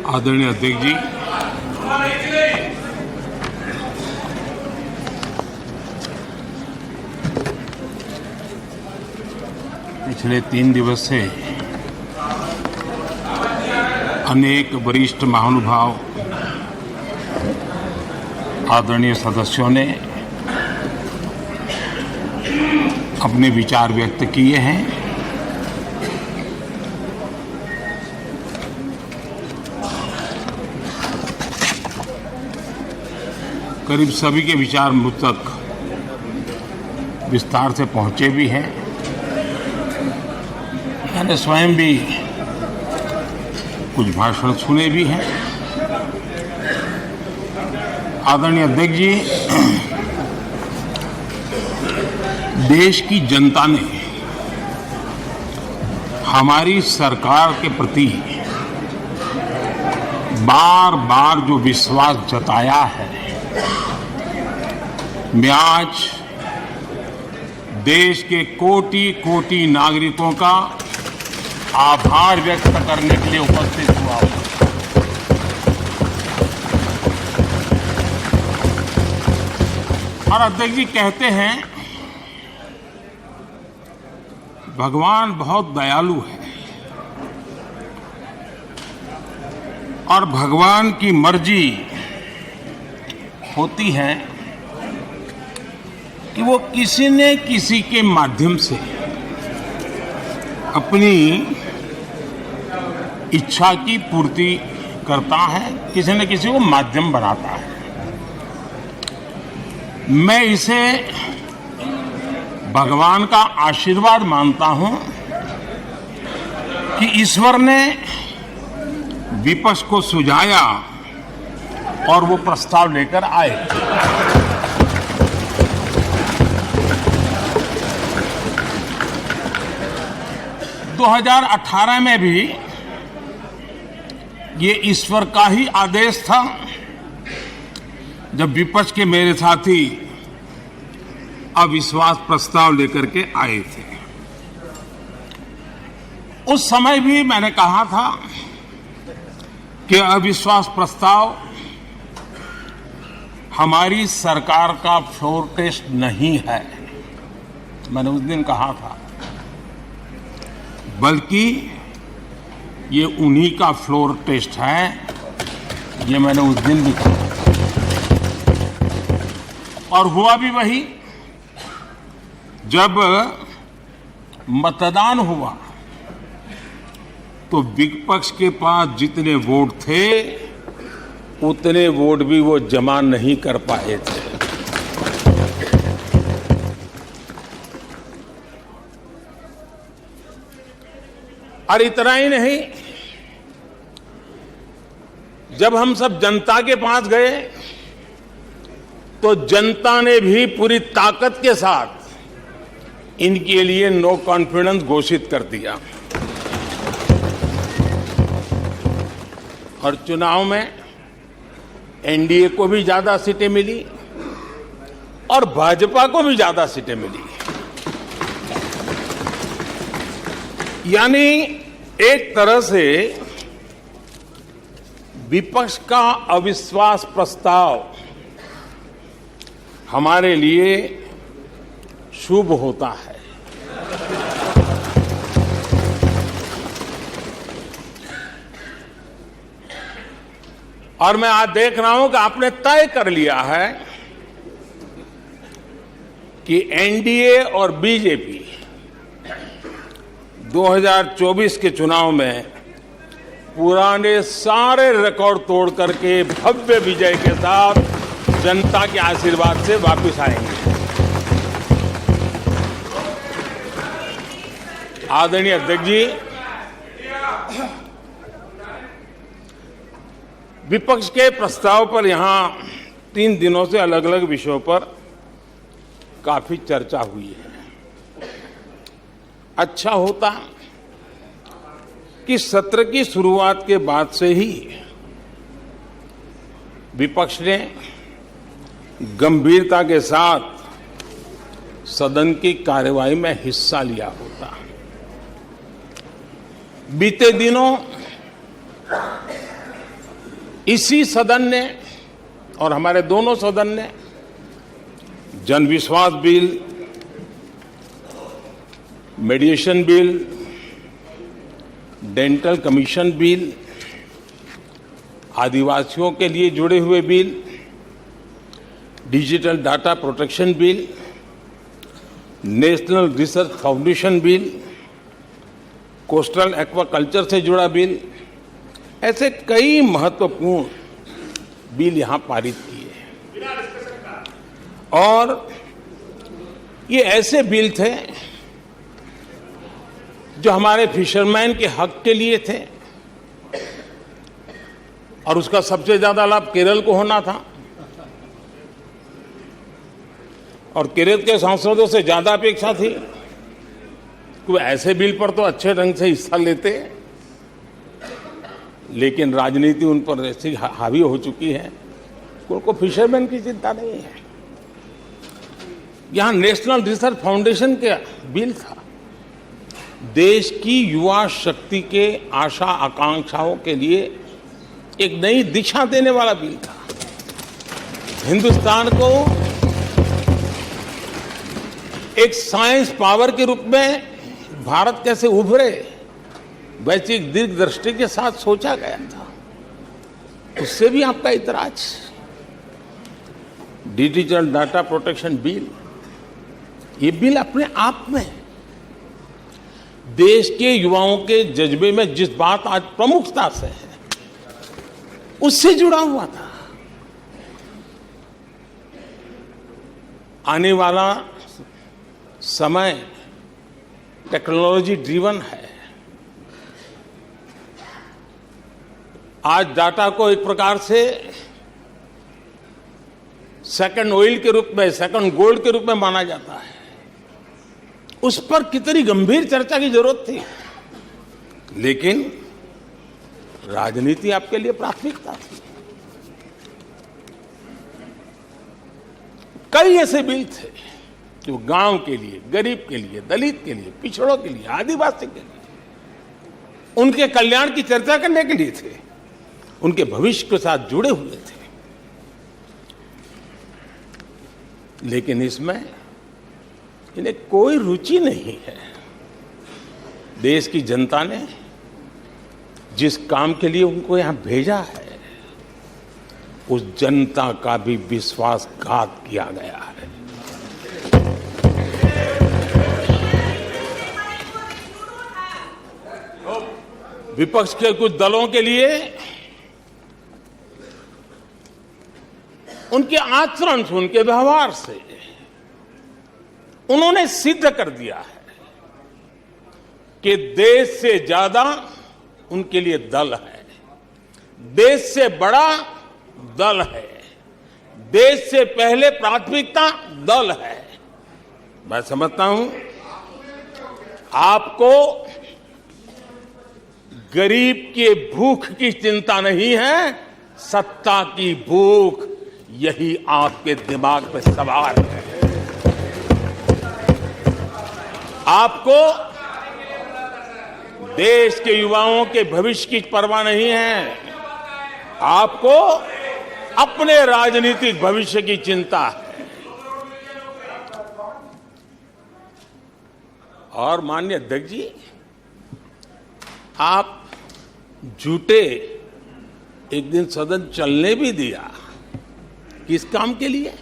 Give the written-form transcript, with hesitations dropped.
आदरणीय अध्यक्ष जी, पिछले 3 दिवस से अनेक वरिष्ठ महानुभाव आदरणीय सदस्यों ने अपने विचार व्यक्त किए हैं। करीब सभी के विचार मुझ तक विस्तार से पहुंचे भी हैं। मैंने स्वयं भी कुछ भाषण सुने भी हैं। आदरणीय अध्यक्ष जी, देश की जनता ने हमारी सरकार के प्रति बार बार जो विश्वास जताया है, मैं आज देश के कोटि कोटि नागरिकों का आभार व्यक्त करने के लिए उपस्थित हुआ हूं। और अध्यक्ष जी कहते हैं भगवान बहुत दयालु है और भगवान की मर्जी होती है कि वो किसी न किसी के माध्यम से अपनी इच्छा की पूर्ति करता है, किसी न किसी को माध्यम बनाता है। मैं इसे भगवान का आशीर्वाद मानता हूं कि ईश्वर ने विपक्ष को सुझाया और वो प्रस्ताव लेकर आए। दो 2018 में भी ये ईश्वर का ही आदेश था, जब विपक्ष के मेरे साथी अविश्वास प्रस्ताव लेकर के आए थे। उस समय भी मैंने कहा था कि अविश्वास प्रस्ताव हमारी सरकार का फ्लोर टेस्ट नहीं है। मैंने उस दिन कहा था, बल्कि ये उन्हीं का फ्लोर टेस्ट है। ये मैंने उस दिन भी कहा और हुआ भी वही। जब मतदान हुआ तो विपक्ष के पास जितने वोट थे उतने वोट भी वो जमा नहीं कर पाए थे। और इतना ही नहीं, जब हम सब जनता के पास गए तो जनता ने भी पूरी ताकत के साथ इनके लिए नो कॉन्फिडेंस घोषित कर दिया। और चुनाव में एनडीए को भी ज्यादा सीटें मिली और भाजपा को भी ज्यादा सीटें मिली। यानी एक तरह से विपक्ष का अविश्वास प्रस्ताव हमारे लिए शुभ होता है। और मैं आज देख रहा हूं कि आपने तय कर लिया है कि एनडीए और बीजेपी 2024 के चुनाव में पुराने सारे रिकॉर्ड तोड़ करके भव्य विजय के साथ जनता के आशीर्वाद से वापस आएंगे। आदरणीय अध्यक्ष जी, विपक्ष के प्रस्ताव पर यहां 3 दिनों से अलग अलग विषयों पर काफी चर्चा हुई है। अच्छा होता कि सत्र की शुरुआत के बाद से ही विपक्ष ने गंभीरता के साथ सदन की कार्यवाही में हिस्सा लिया होता। बीते दिनों इसी सदन ने और हमारे दोनों सदन ने जन विश्वास bill, मेडिएशन bill, dental commission bill, आदिवासियों के लिए जुड़े हुए bill, digital data protection bill, national research foundation bill, coastal aquaculture से जुड़ा बिल, ऐसे कई महत्वपूर्ण बिल यहां पारित किए। और ये ऐसे बिल थे जो हमारे फिशरमैन के हक के लिए थे और उसका सबसे ज्यादा लाभ केरल को होना था और केरल के सांसदों से ज्यादा अपेक्षा थी कि ऐसे बिल पर तो अच्छे ढंग से हिस्सा लेते, लेकिन राजनीति उन पर ऐसी हावी हो चुकी है कि उनको फिशरमैन की चिंता नहीं है। यहां नेशनल रिसर्च फाउंडेशन का बिल था, देश की युवा शक्ति के आशा आकांक्षाओं के लिए एक नई दिशा देने वाला बिल था। हिंदुस्तान को एक साइंस पावर के रूप में भारत कैसे उभरे, वैसी एक दीर्घदृष्टि के साथ सोचा गया था। उससे भी आपका इतराज। डिजिटल डाटा प्रोटेक्शन बिल, ये बिल अपने आप में देश के युवाओं के जज्बे में जिस बात आज प्रमुखता से है उससे जुड़ा हुआ था। आने वाला समय टेक्नोलॉजी ड्रिवन है। आज डाटा को एक प्रकार से सेकंड ऑयल के रूप में, सेकंड गोल्ड के रूप में माना जाता है। उस पर कितनी गंभीर चर्चा की जरूरत थी, लेकिन राजनीति आपके लिए प्राथमिकता थी। कई ऐसे बिल थे जो गांव के लिए, गरीब के लिए, दलित के लिए, पिछड़ों के लिए, आदिवासी के लिए, उनके कल्याण की चर्चा करने के लिए थे, उनके भविष्य के साथ जुड़े हुए थे। लेकिन इसमें इन्हें कोई रुचि नहीं है। देश की जनता ने जिस काम के लिए उनको यहां भेजा है, उस जनता का भी विश्वासघात किया गया है। विपक्ष के कुछ दलों के लिए उनके आचरण से, उनके व्यवहार से उन्होंने सिद्ध कर दिया है कि देश से ज्यादा उनके लिए दल है, देश से बड़ा दल है, देश से पहले प्राथमिकता दल है। मैं समझता हूं आपको गरीब के भूख की चिंता नहीं है, सत्ता की भूख, यही आपके दिमाग पे सवार है। आपको देश के युवाओं के भविष्य की परवाह नहीं है, आपको अपने राजनीतिक भविष्य की चिंता है। और माननीय अध्यक्ष जी, आप झूठे एक दिन सदन चलने भी दिया, किस काम के लिए?